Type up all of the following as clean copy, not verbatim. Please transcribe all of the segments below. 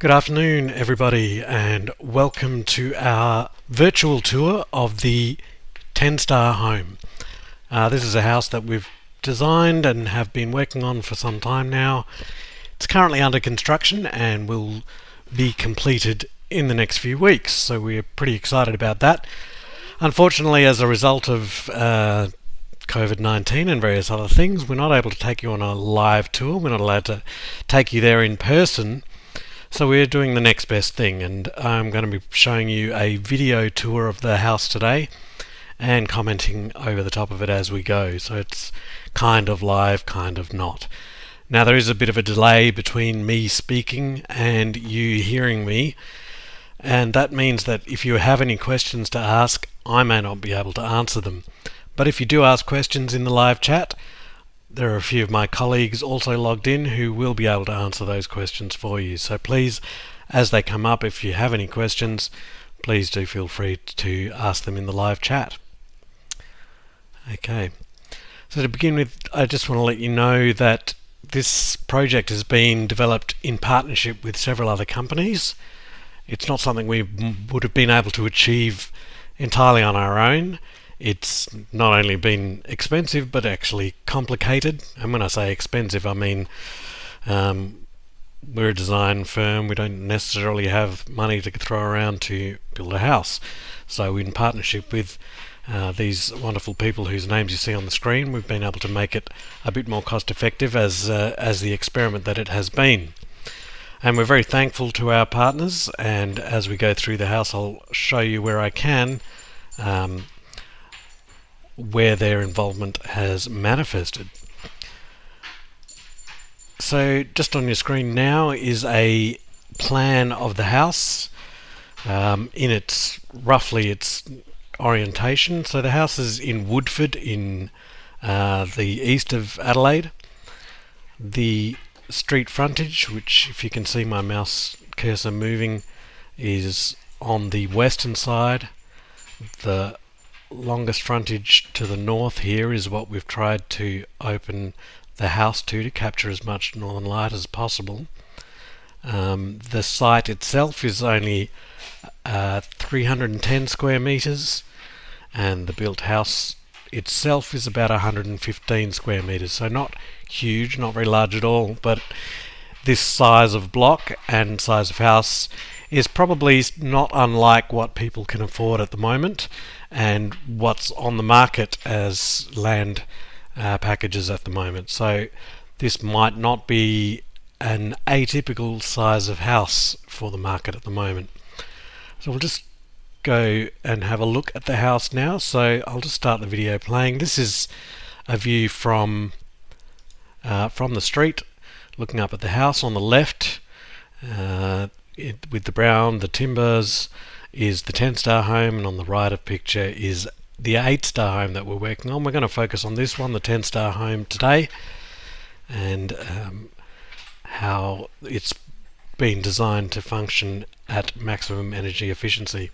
Good afternoon, everybody, and welcome to our virtual tour of the 10-star home. This is a house that we've designed and have been working on for some time now. It's currently under construction and will be completed in the next few weeks, so we're pretty excited about that. Unfortunately, as a result of COVID-19 and various other things, we're not able to take you on a live tour. We're not allowed to take you there in person. So we're doing the next best thing, and I'm going to be showing you a video tour of the house today and commenting over the top of it as we go. So it's kind of live, kind of not. Now there is a bit of a delay between me speaking and you hearing me, and that means that if you have any questions to ask, I may not be able to answer them. But if you do ask questions in the live chat, there are a few of my colleagues also logged in who will be able to answer those questions for you. So please, as they come up, if you have any questions, please do feel free to ask them in the live chat. Okay, so to begin with, I just want to let you know that this project has been developed in partnership with several other companies. It's not something we would have been able to achieve entirely on our own. It's not only been expensive, but actually complicated. And when I say expensive, I mean we're a design firm. We don't necessarily have money to throw around to build a house. So in partnership with these wonderful people whose names you see on the screen, we've been able to make it a bit more cost effective as the experiment that it has been. And we're very thankful to our partners, and as we go through the house I'll show you where I can where their involvement has manifested. So just on your screen now is a plan of the house in its orientation. So the house is in Woodford in the east of Adelaide. The street frontage, which if you can see my mouse cursor moving, is on the western side. The longest frontage to the north here is what we've tried to open the house to capture as much northern light as possible. The site itself is only 310 square metres, and the built house itself is about 115 square metres, so not huge, not very large at all, but this size of block and size of house is probably not unlike what people can afford at the moment and what's on the market as land packages at the moment. So this might not be an atypical size of house for the market at the moment. So we'll just go and have a look at the house now. So I'll just start the video playing. This is a view from the street, looking up at the house. On the left, with the brown, the timbers, is the 10-star home, and on the right of picture is the 8-star home that we're working on. We're going to focus on this one, the 10-star home, today, and how it's been designed to function at maximum energy efficiency.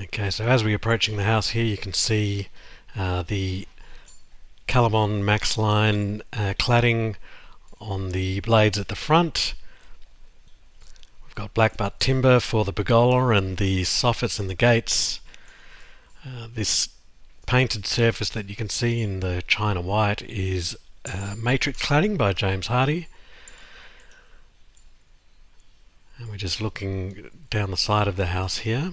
Okay, so as we're approaching the house here, you can see the Colorbond Maxline cladding on the blades at the front. We've got black butt timber for the pergola and the soffits and the gates. This painted surface that you can see in the china white is matrix cladding by James Hardie. And we're just looking down the side of the house here.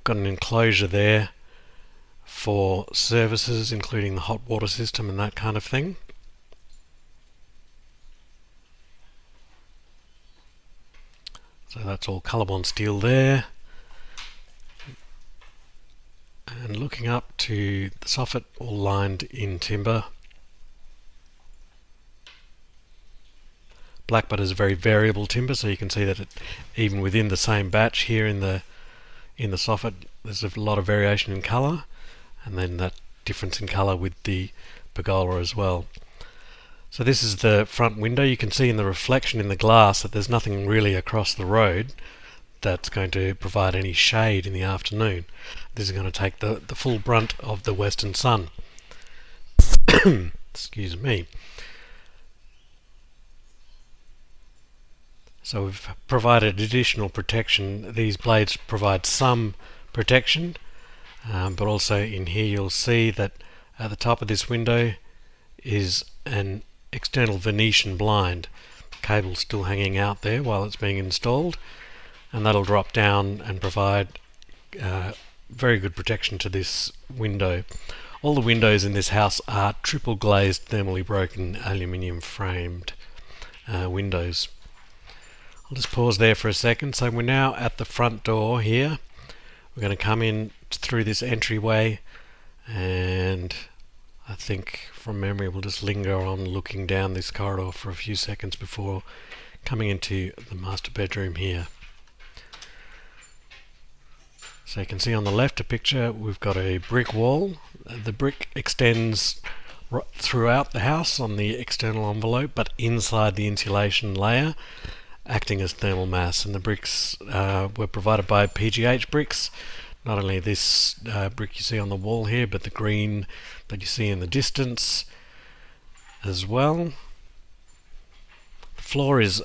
Got an enclosure there for services, including the hot water system and that kind of thing. So that's all Colorbond steel there. And looking up to the soffit, all lined in timber. Blackbutt is a very variable timber, so you can see that even within the same batch here in the soffit, there's a lot of variation in colour, and then that difference in colour with the pergola as well. So this is the front window. You can see in the reflection in the glass that there's nothing really across the road that's going to provide any shade in the afternoon. This is going to take the full brunt of the western sun. Excuse me. So we've provided additional protection. These blades provide some protection, but also in here you'll see that at the top of this window is an external Venetian blind. The cable's still hanging out there while it's being installed, and that'll drop down and provide very good protection to this window. All the windows in this house are triple glazed, thermally broken, aluminium framed windows. I'll just pause there for a second. So we're now at the front door here. We're going to come in through this entryway, and I think from memory we'll just linger on looking down this corridor for a few seconds before coming into the master bedroom here. So you can see on the left a picture, we've got a brick wall. The brick extends throughout the house on the external envelope, but inside the insulation layer, acting as thermal mass. And the bricks were provided by PGH Bricks. Not only this brick you see on the wall here, but the green that you see in the distance as well. The floor is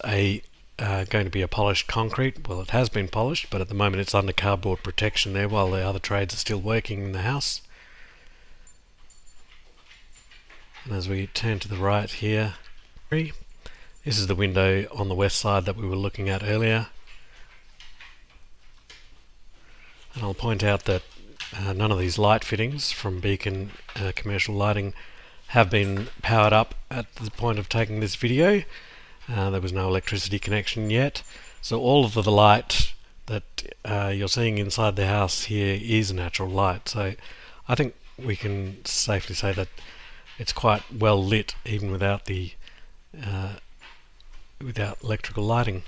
going to be a polished concrete. Well, it has been polished, but at the moment it's under cardboard protection there while the other trades are still working in the house. And as we turn to the right here, this is the window on the west side that we were looking at earlier. And I'll point out that none of these light fittings from Beacon Commercial Lighting have been powered up at the point of taking this video. There was no electricity connection yet. So all of the light that you're seeing inside the house here is natural light. So I think we can safely say that it's quite well lit even without the without electrical lighting.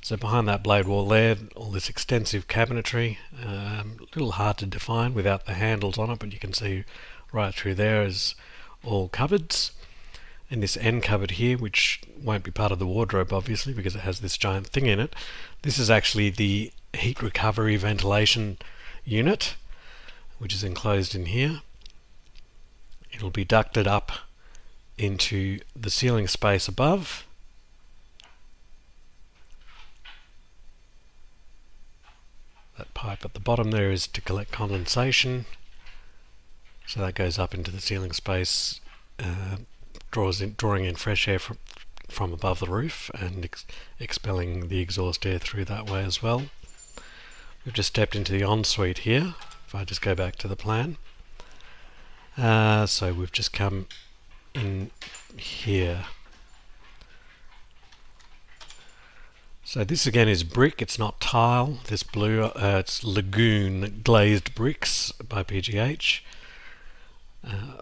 So behind that blade wall there, all this extensive cabinetry, a little hard to define without the handles on it, but you can see right through there is all cupboards. And this end cupboard here, which won't be part of the wardrobe obviously because it has this giant thing in it, this is actually the heat recovery ventilation unit, which is enclosed in here. It'll be ducted up into the ceiling space above. That pipe at the bottom there is to collect condensation, so that goes up into the ceiling space, drawing in fresh air from above the roof and expelling the exhaust air through that way as well. We've just stepped into the ensuite here. If I just go back to the plan, so we've just come in here. So this again is brick, it's not tile. This blue, it's Lagoon glazed bricks by PGH.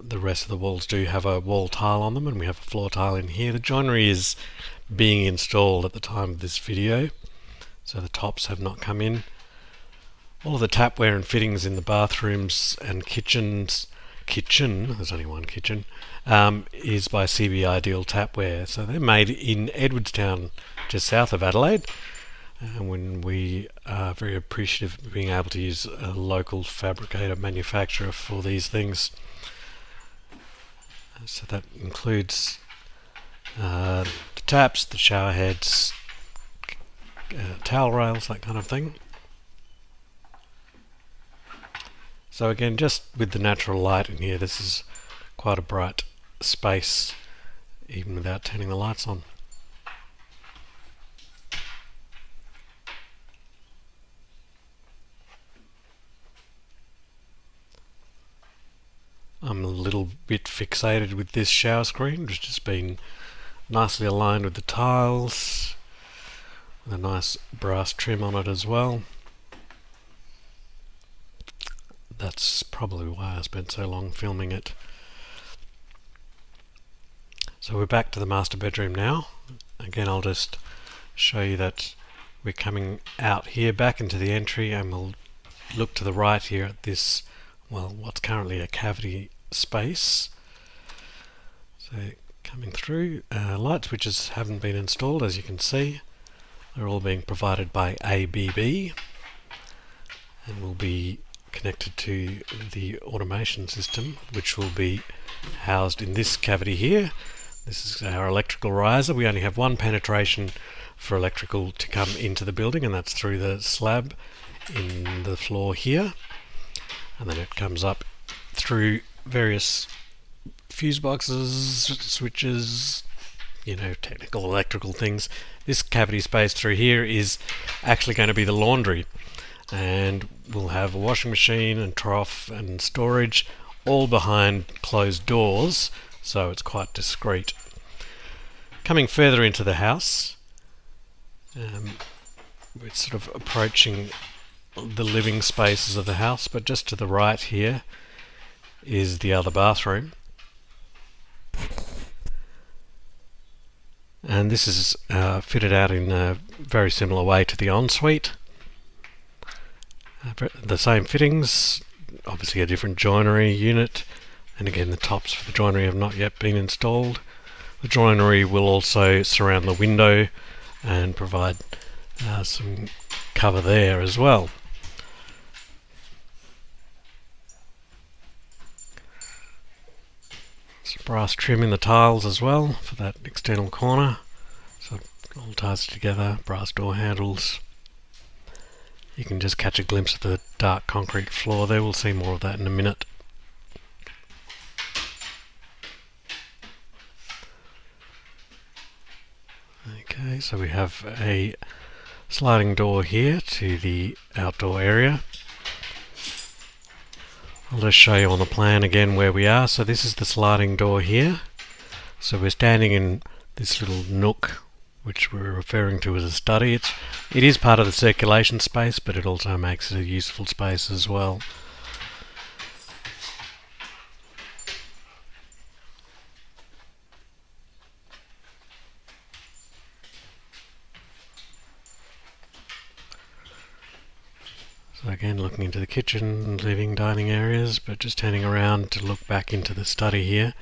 The rest of the walls do have a wall tile on them, and we have a floor tile in here. The joinery is being installed at the time of this video, so the tops have not come in. All of the tapware and fittings in the bathrooms and kitchens, there's only one kitchen, is by CB Ideal Tapware. So they're made in Edwardstown, just south of Adelaide, and when we are very appreciative of being able to use a local fabricator manufacturer for these things. So that includes the taps, the shower heads, towel rails, that kind of thing. So again, just with the natural light in here, this is quite a bright space even without turning the lights on. I'm a little bit fixated with this shower screen, which has been nicely aligned with the tiles, with a nice brass trim on it as well. That's probably why I spent so long filming it. So we're back to the master bedroom now. Again, I'll just show you that we're coming out here back into the entry, and we'll look to the right here at this, well, what's currently a cavity space. So coming through, light switches haven't been installed, as you can see. They're all being provided by ABB and will be connected to the automation system, which will be housed in this cavity here. This is our electrical riser. We only have one penetration for electrical to come into the building, and that's through the slab in the floor here. And then it comes up through various fuse boxes, switches, technical electrical things. This cavity space through here is actually going to be the laundry, and we'll have a washing machine and trough and storage all behind closed doors, so it's quite discreet. Coming further into the house, we're sort of approaching the living spaces of the house, but just to the right here is the other bathroom. And this is fitted out in a very similar way to the ensuite. The same fittings, obviously a different joinery unit, and again the tops for the joinery have not yet been installed. The joinery will also surround the window and provide some cover there as well. Some brass trim in the tiles as well for that external corner, so it all ties together. Brass door handles. You can just catch a glimpse of the dark concrete floor there. We'll see more of that in a minute. Okay, so we have a sliding door here to the outdoor area. I'll just show you on the plan again where we are. So this is the sliding door here. So we're standing in this little nook, which we're referring to as a study. It is part of the circulation space, but it also makes it a useful space as well. So again, looking into the kitchen, living, dining areas, but just turning around to look back into the study here.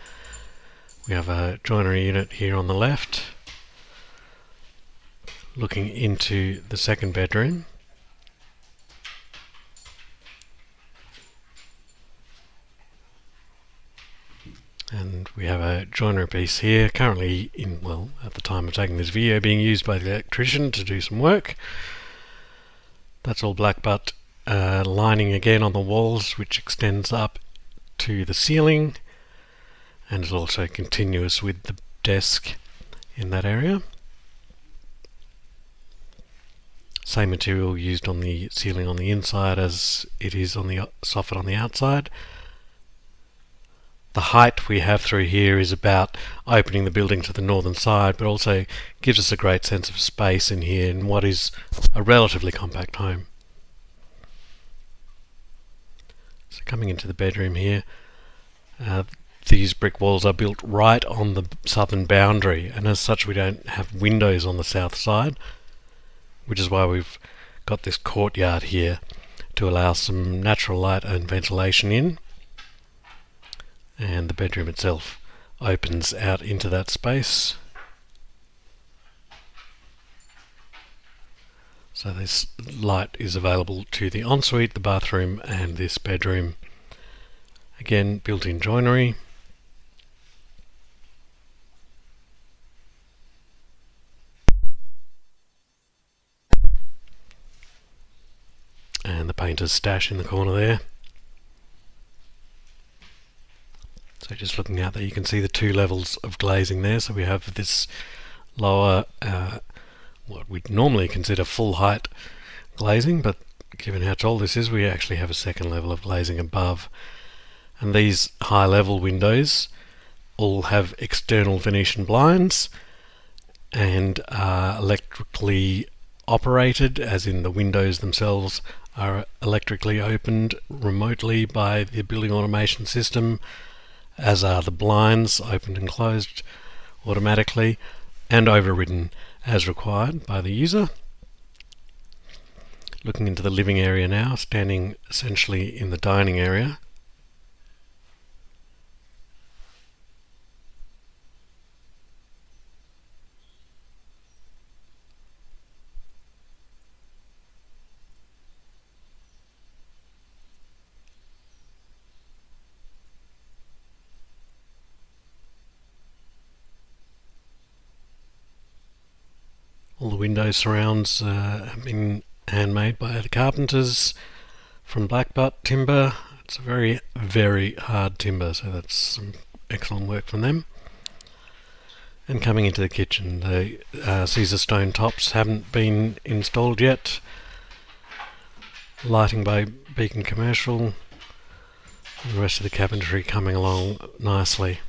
We have a joinery unit here on the left, looking into the second bedroom. And we have a joinery piece here, currently at the time of taking this video, being used by the electrician to do some work. That's all black butt lining again on the walls, which extends up to the ceiling and is also continuous with the desk in that area. Same material used on the ceiling on the inside as it is on the soffit on the outside. The height we have through here is about opening the building to the northern side, but also gives us a great sense of space in here in what is a relatively compact home. So coming into the bedroom here, these brick walls are built right on the southern boundary, and as such we don't have windows on the south side, which is why we've got this courtyard here to allow some natural light and ventilation in. And the bedroom itself opens out into that space. So this light is available to the ensuite, the bathroom and this bedroom. Again, built-in joinery. And the painter's stash in the corner there. So just looking out there, you can see the two levels of glazing there. So we have this lower, what we'd normally consider full height glazing, but given how tall this is, we actually have a second level of glazing above. And these high level windows all have external Venetian blinds and are electrically operated, as in the windows themselves are electrically opened remotely by the building automation system, as are the blinds, opened and closed automatically and overridden as required by the user. Looking into the living area now, standing essentially in the dining area. window surrounds have been handmade by the carpenters from Blackbutt timber. It's a very, very hard timber, so that's some excellent work from them. And coming into the kitchen, the Caesar stone tops haven't been installed yet. Lighting by Beacon Commercial, and the rest of the cabinetry coming along nicely.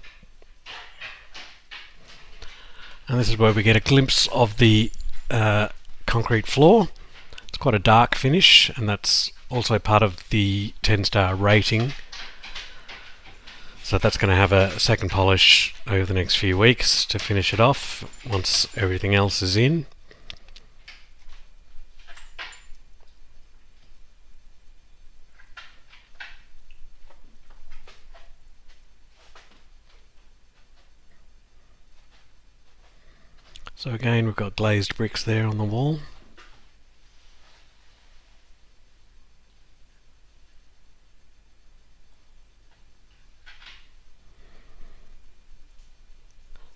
And this is where we get a glimpse of the concrete floor. It's quite a dark finish, and that's also part of the 10-star rating. So that's going to have a second polish over the next few weeks to finish it off once everything else is in. So again, we've got glazed bricks there on the wall.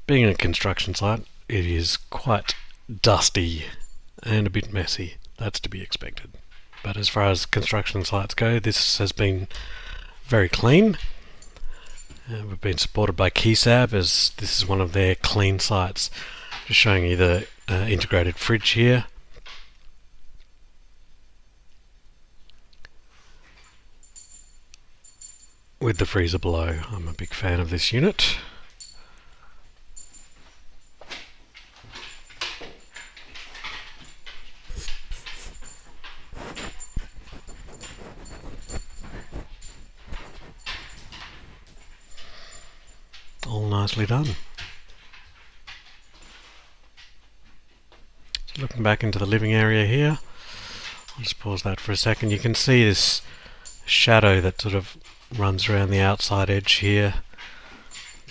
Being a construction site, it is quite dusty and a bit messy. That's to be expected. But as far as construction sites go, this has been very clean. We've been supported by Keysab, as this is one of their clean sites. Just showing you the integrated fridge here. With the freezer below. I'm a big fan of this unit. All nicely done. So looking back into the living area here, I'll just pause that for a second. You can see this shadow that sort of runs around the outside edge here.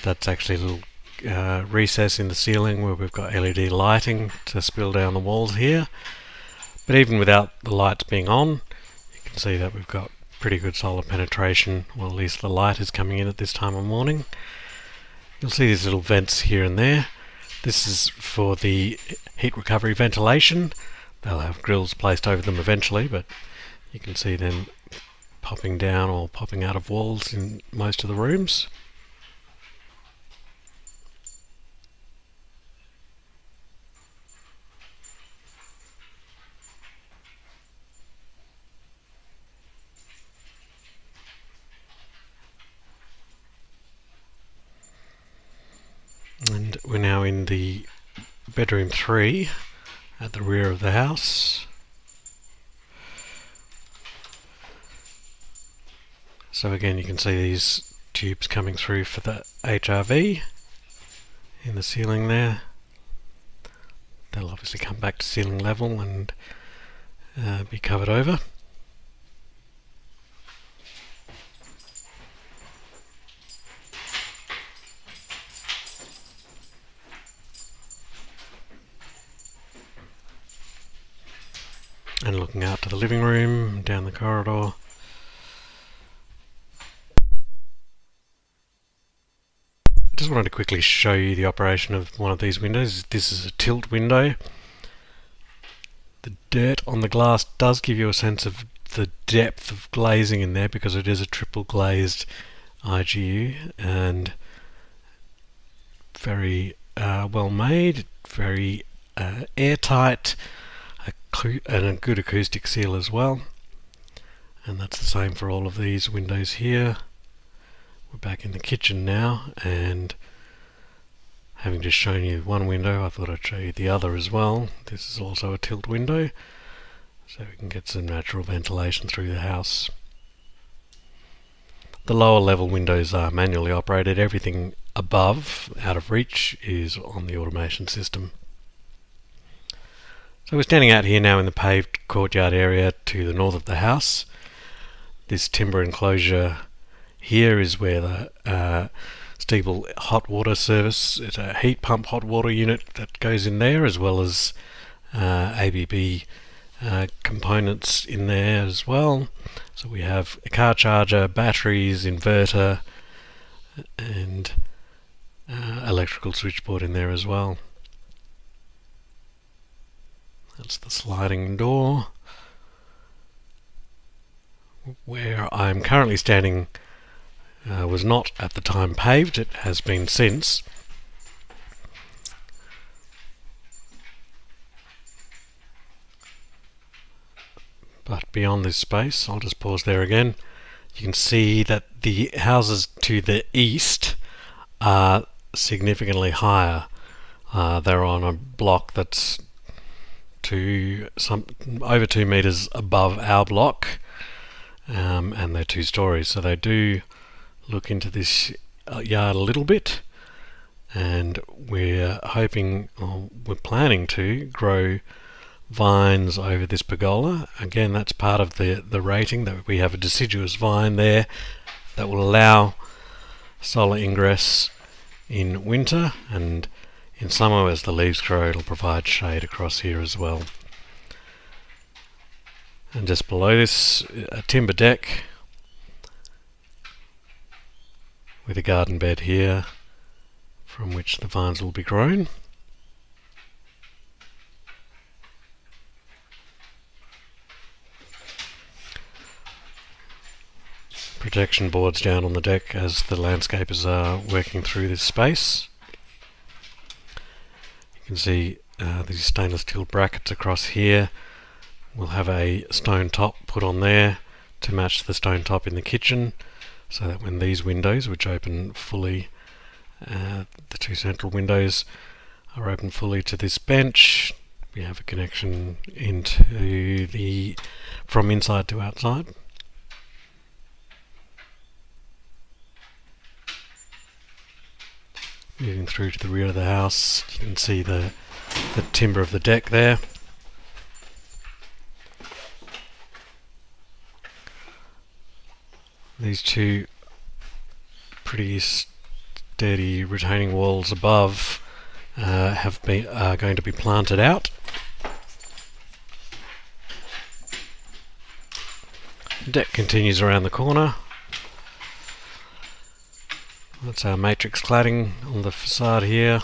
That's actually a little recess in the ceiling where we've got LED lighting to spill down the walls here. But even without the lights being on, you can see that we've got pretty good solar penetration, well, at least the light is coming in at this time of morning. You'll see these little vents here and there. This is for the heat recovery ventilation. They'll have grills placed over them eventually, but you can see them popping down or popping out of walls in most of the rooms. And we're now in the bedroom 3 at the rear of the house. So again, you can see these tubes coming through for the HRV in the ceiling there. They'll obviously come back to ceiling level and be covered over. And looking out to the living room, down the corridor. Just wanted to quickly show you the operation of one of these windows. This is a tilt window. The dirt on the glass does give you a sense of the depth of glazing in there because it is a triple glazed IGU and very well made, very airtight, and a good acoustic seal as well. And that's the same for all of these windows here. We're back in the kitchen now, and having just shown you one window, I thought I'd show you the other as well. This is also a tilt window, so we can get some natural ventilation through the house. The lower level windows are manually operated. Everything above, out of reach, is on the automation system. So we're standing out here now in the paved courtyard area to the north of the house. This timber enclosure here is where the Stiebel hot water service, it's a heat pump hot water unit that goes in there, as well as ABB components in there as well. So we have a car charger, batteries, inverter, and electrical switchboard in there as well. That's the sliding door. Where I'm currently standing was not at the time paved, it has been since. But beyond this space, I'll just pause there again, you can see that the houses to the east are significantly higher. They're on a block that's over 2 metres above our block, and they're 2 stories, so they do look into this yard a little bit, and we're planning to grow vines over this pergola. Again, that's part of the rating, that we have a deciduous vine there that will allow solar ingress in winter, and in summer as the leaves grow it'll provide shade across here as well. And just below this, a timber deck with a garden bed here from which the vines will be grown. Protection boards down on the deck as the landscapers are working through this space. You can see these stainless steel brackets across here. We'll have a stone top put on there to match the stone top in the kitchen, so that when these windows, which open fully, the 2 central windows are open fully to this bench, we have a connection from inside to outside. Moving through to the rear of the house, you can see the timber of the deck there. These 2 pretty sturdy retaining walls above are going to be planted out. The deck continues around the corner. That's our matrix cladding on the facade here.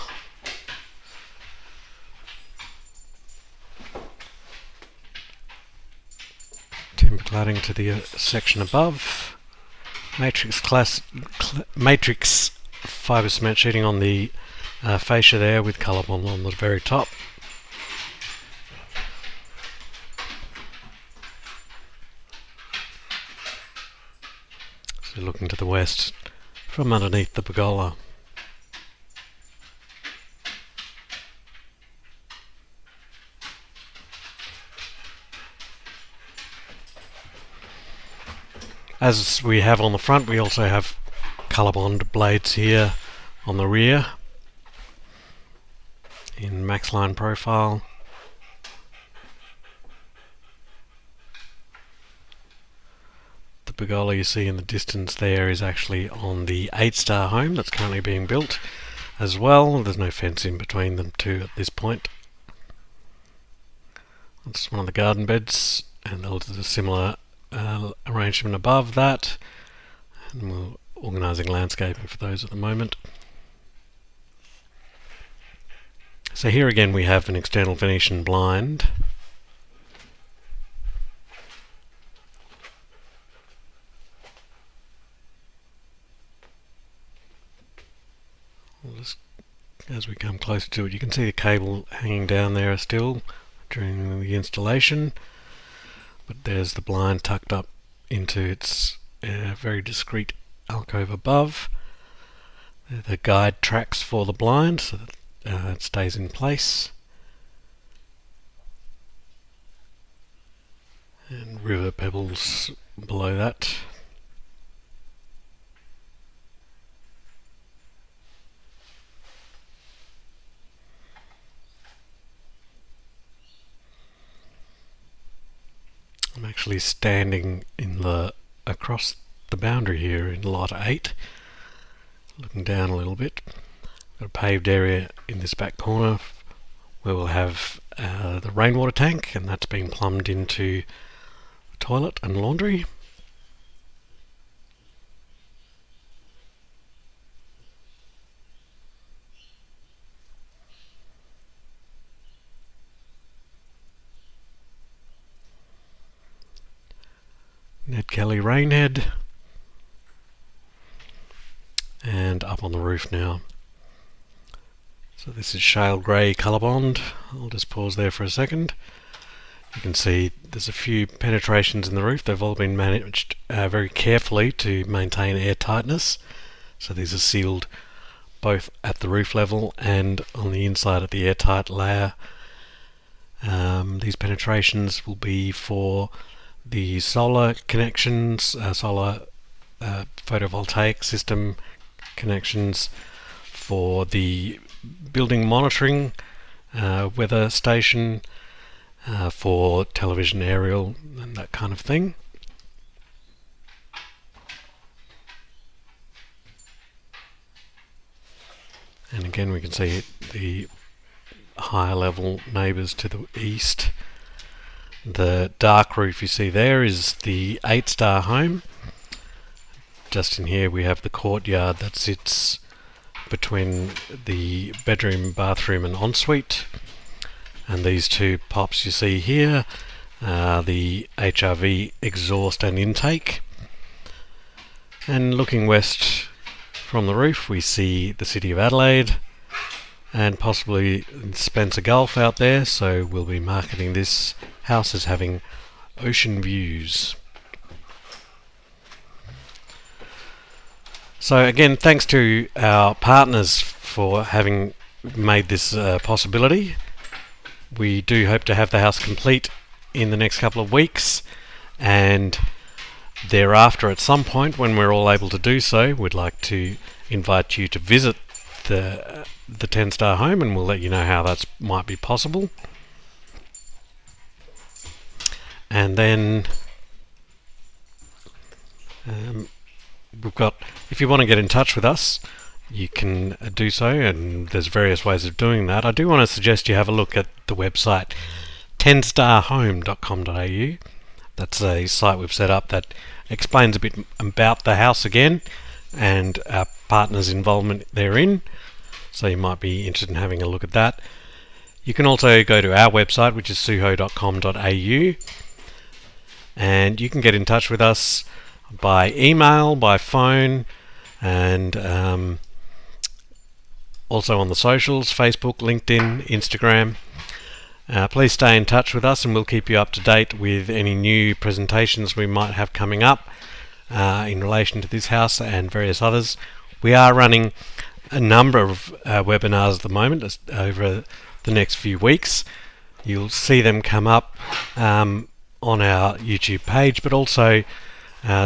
Timber cladding to the section above. Matrix fibre cement sheeting on the fascia there, with ColourBond on the very top. So looking to the west from underneath the pergola. As we have on the front, we also have ColourBond blades here on the rear in Maxline profile. The pergola you see in the distance there is actually on the 8-star home that's currently being built as well. There's no fence in between them two at this point. That's one of the garden beds, and there's a similar arrangement above that, and we're organising landscaping for those at the moment. So here again we have an external Venetian blind. As we come closer to it, you can see the cable hanging down there still during the installation, but there's the blind tucked up into its very discreet alcove above. The guide tracks for the blind so that it stays in place, and river pebbles below that. I'm actually standing across the boundary here in lot 8, looking down a little bit. Got a paved area in this back corner where we'll have the rainwater tank, and that's been plumbed into the toilet and laundry. Ned Kelly Rainhead. And up on the roof now. So this is shale grey Colorbond. I'll just pause there for a second. You can see there's a few penetrations in the roof. They've all been managed very carefully to maintain air tightness. So these are sealed both at the roof level and on the inside of the airtight layer. These penetrations will be for the solar connections, solar photovoltaic system connections, for the building monitoring, weather station, for television aerial and that kind of thing. And again we can see the higher level neighbours to the east. The dark roof you see there is the 8-star home. Just in here we have the courtyard that sits between the bedroom, bathroom and ensuite. And these two pops you see here are the HRV exhaust and intake. And looking west from the roof we see the city of Adelaide and possibly Spencer Gulf out there, so we'll be marketing this house as having ocean views. So again, thanks to our partners for having made this a possibility. We do hope to have the house complete in the next couple of weeks, and thereafter at some point when we're all able to do so, we'd like to invite you to visit the 10-star home, and we'll let you know how that might be possible. And then we've got, if you want to get in touch with us, you can do so, and there's various ways of doing that. I do want to suggest you have a look at the website 10starhome.com.au. That's a site we've set up that explains a bit about the house again and our partners' involvement therein, so you might be interested in having a look at that. You can also go to our website, which is suho.com.au, and you can get in touch with us by email, by phone, and also on the socials, Facebook, LinkedIn, Instagram. Please stay in touch with us and we'll keep you up to date with any new presentations we might have coming up in relation to this house and various others. We are running a number of webinars at the moment over the next few weeks. You'll see them come up on our YouTube page, but also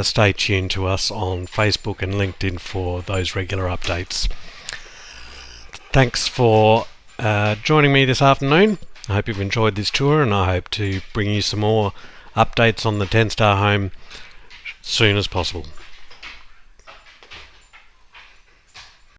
stay tuned to us on Facebook and LinkedIn for those regular updates. Thanks for joining me this afternoon. I hope you've enjoyed this tour, and I hope to bring you some more updates on the 10-star home soon as possible.